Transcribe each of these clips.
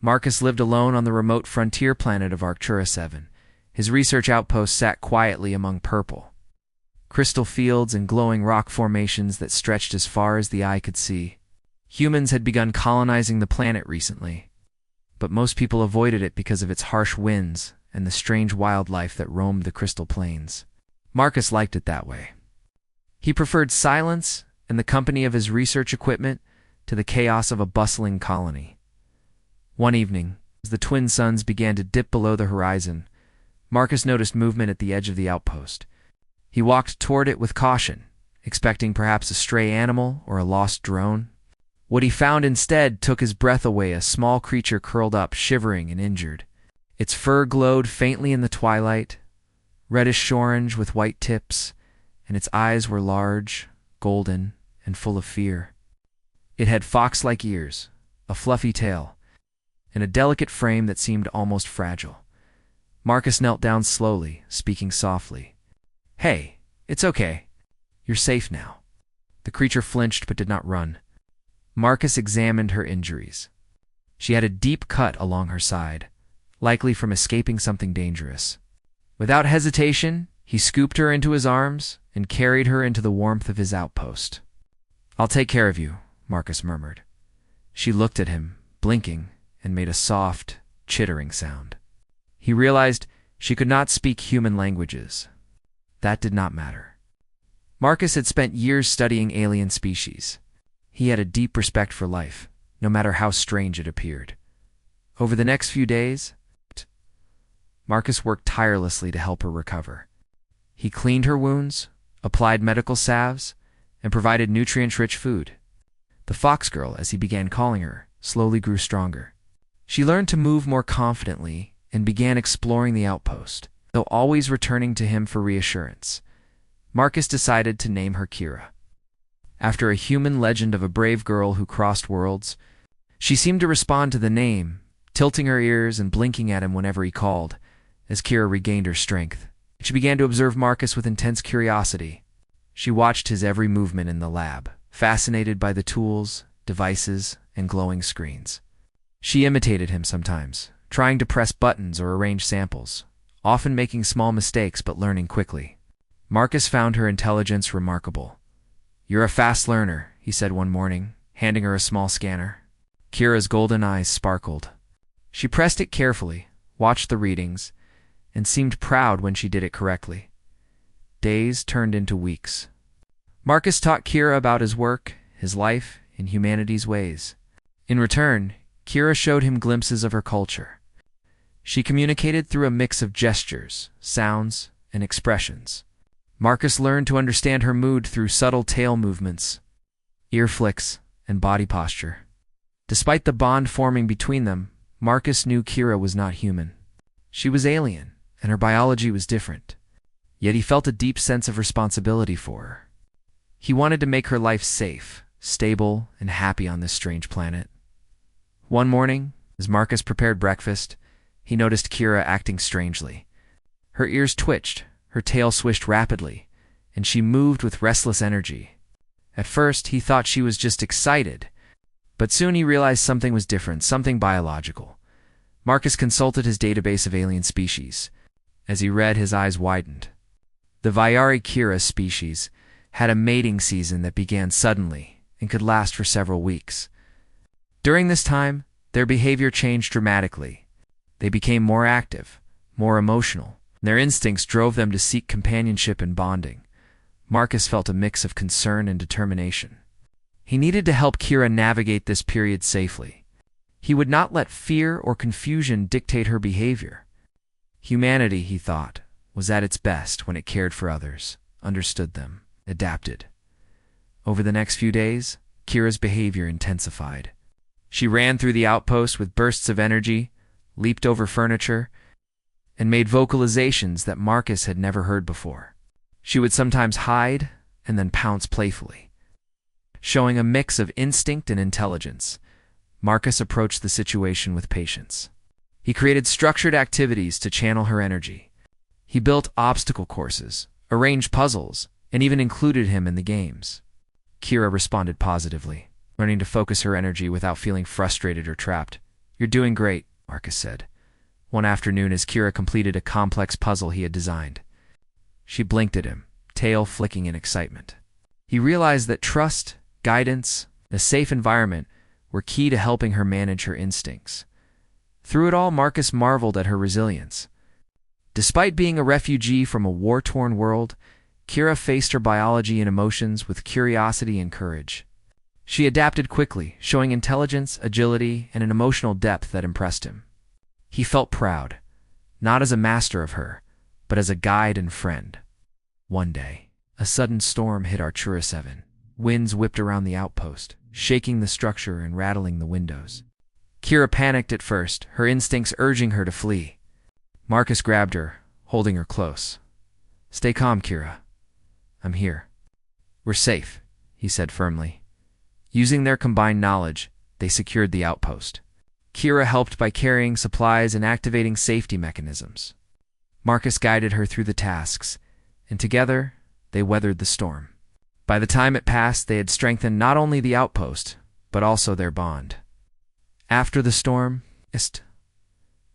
Marcus lived alone on the remote frontier planet of Arctura 7. His research outpost sat quietly among purple crystal fields and glowing rock formations that stretched as far as the eye could see. Humans had begun colonizing the planet recently, but most people avoided it because of its harsh winds and the strange wildlife that roamed the crystal plains. Marcus liked it that way. He preferred silence and the company of his research equipment to the chaos of a bustling colony. One evening, as the twin suns began to dip below the horizon, Marcus noticed movement at the edge of the outpost. He walked toward it with caution, expecting perhaps a stray animal or a lost drone. What he found instead took his breath away, a small creature curled up, shivering and injured. Its fur glowed faintly in the twilight, reddish-orange with white tips, and its eyes were large, golden, and full of fear. It had fox-like ears, a fluffy tail, and a delicate frame that seemed almost fragile. Marcus knelt down slowly, speaking softly. "Hey, it's okay. You're safe now." The creature flinched but did not run. Marcus examined her injuries. She had a deep cut along her side, likely from escaping something dangerous. Without hesitation, he scooped her into his arms and carried her into the warmth of his outpost. "I'll take care of you," Marcus murmured. She looked at him, blinking, and made a soft, chittering sound. He realized she could not speak human languages. That did not matter. Marcus had spent years studying alien species. He had a deep respect for life, no matter how strange it appeared. Over the next few days, Marcus worked tirelessly to help her recover. He cleaned her wounds, applied medical salves, and provided nutrient-rich food. The fox girl, as he began calling her, slowly grew stronger. She learned to move more confidently and began exploring the outpost, though always returning to him for reassurance. Marcus decided to name her Kira. After a human legend of a brave girl who crossed worlds, she seemed to respond to the name, tilting her ears and blinking at him whenever he called. As Kira regained her strength, she began to observe Marcus with intense curiosity. She watched his every movement in the lab, fascinated by the tools, devices, and glowing screens. She imitated him sometimes, trying to press buttons or arrange samples, often making small mistakes but learning quickly. Marcus found her intelligence remarkable. "You're a fast learner," he said one morning, handing her a small scanner. Kira's golden eyes sparkled. She pressed it carefully, watched the readings, and seemed proud when she did it correctly. Days turned into weeks. Marcus taught Kira about his work, his life, and humanity's ways. In return, Kira showed him glimpses of her culture. She communicated through a mix of gestures, sounds, and expressions. Marcus learned to understand her mood through subtle tail movements, ear flicks, and body posture. Despite the bond forming between them, Marcus knew Kira was not human. She was alien, and her biology was different. Yet he felt a deep sense of responsibility for her. He wanted to make her life safe, stable, and happy on this strange planet. One morning, as Marcus prepared breakfast, he noticed Kira acting strangely. Her ears twitched, her tail swished rapidly, and she moved with restless energy. At first, he thought she was just excited, but soon he realized something was different, something biological. Marcus consulted his database of alien species. As he read, his eyes widened. The Vyari Kira species had a mating season that began suddenly and could last for several weeks. During this time, their behavior changed dramatically. They became more active, more emotional. Their instincts drove them to seek companionship and bonding. Marcus felt a mix of concern and determination. He needed to help Kira navigate this period safely. He would not let fear or confusion dictate her behavior. Humanity, he thought, was at its best when it cared for others, understood them, adapted. Over the next few days, Kira's behavior intensified. She ran through the outpost with bursts of energy, leaped over furniture, and made vocalizations that Marcus had never heard before. She would sometimes hide and then pounce playfully. Showing a mix of instinct and intelligence, Marcus approached the situation with patience. He created structured activities to channel her energy. He built obstacle courses, arranged puzzles, and even included him in the games. Kira responded positively, learning to focus her energy without feeling frustrated or trapped. You're doing great, Marcus said, one afternoon as Kira completed a complex puzzle he had designed. She blinked at him, tail flicking in excitement. He realized that trust, guidance, and a safe environment were key to helping her manage her instincts. Through it all, Marcus marveled at her resilience. Despite being a refugee from a war-torn world, Kira faced her biology and emotions with curiosity and courage. She adapted quickly, showing intelligence, agility, and an emotional depth that impressed him. He felt proud, not as a master of her, but as a guide and friend. One day, a sudden storm hit Arctura 7. Winds whipped around the outpost, shaking the structure and rattling the windows. Kira panicked at first, her instincts urging her to flee. Marcus grabbed her, holding her close. "Stay calm, Kira. I'm here." "We're safe," he said firmly. Using their combined knowledge, they secured the outpost. Kira helped by carrying supplies and activating safety mechanisms. Marcus guided her through the tasks, and together, they weathered the storm. By the time it passed, they had strengthened not only the outpost, but also their bond. After the storm,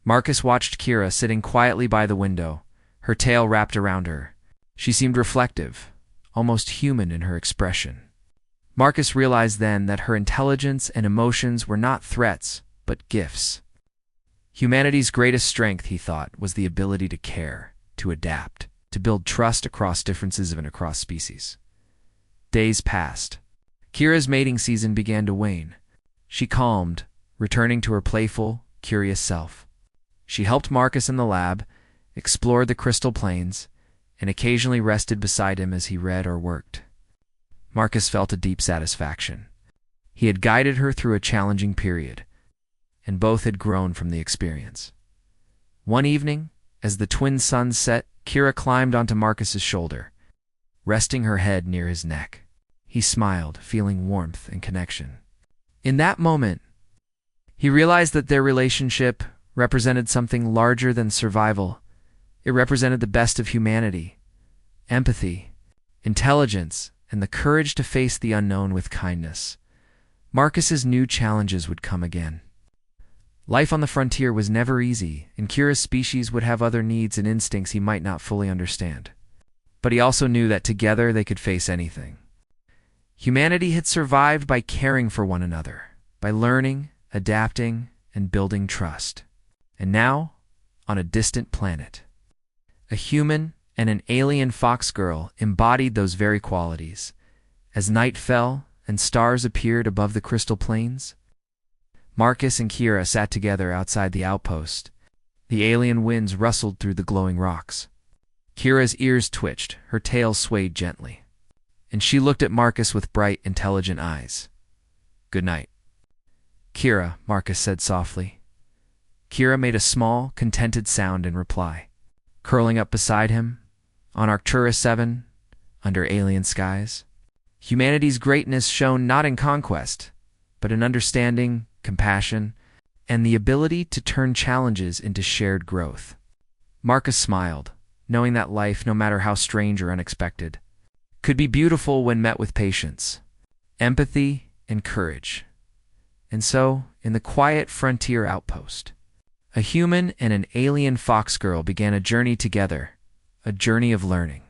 Marcus watched Kira sitting quietly by the window, her tail wrapped around her. She seemed reflective, almost human in her expression. Marcus realized then that her intelligence and emotions were not threats, but gifts. Humanity's greatest strength, he thought, was the ability to care, to adapt, to build trust across differences and across species. Days passed. Kira's mating season began to wane. She calmed, returning to her playful, curious self. She helped Marcus in the lab, explored the crystal plains, and occasionally rested beside him as he read or worked. Marcus felt a deep satisfaction. He had guided her through a challenging period, and both had grown from the experience. One evening, as the twin suns set, Kira climbed onto Marcus's shoulder, resting her head near his neck. He smiled, feeling warmth and connection. In that moment, he realized that their relationship represented something larger than survival. It represented the best of humanity, empathy, intelligence, and the courage to face the unknown with kindness. Marcus's new challenges would come again. Life on the frontier was never easy, and Kira's species would have other needs and instincts he might not fully understand. But he also knew that together they could face anything. Humanity had survived by caring for one another, by learning, adapting, and building trust. And now, on a distant planet, a human and an alien fox girl embodied those very qualities. As night fell and stars appeared above the crystal plains, Marcus and Kira sat together outside the outpost. The alien winds rustled through the glowing rocks. Kira's ears twitched, her tail swayed gently, and she looked at Marcus with bright, intelligent eyes. "Good night." "Kira," Marcus said softly. Kira made a small, contented sound in reply. Curling up beside him, on Arctura 7, under alien skies, humanity's greatness shone not in conquest, but in understanding, compassion, and the ability to turn challenges into shared growth. Marcus smiled, knowing that life, no matter how strange or unexpected, could be beautiful when met with patience, empathy, and courage. And so, in the quiet frontier outpost, a human and an alien fox girl began a journey together, a journey of learning,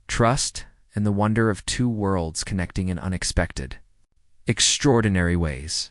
trust, and the wonder of two worlds connecting in unexpected, extraordinary ways.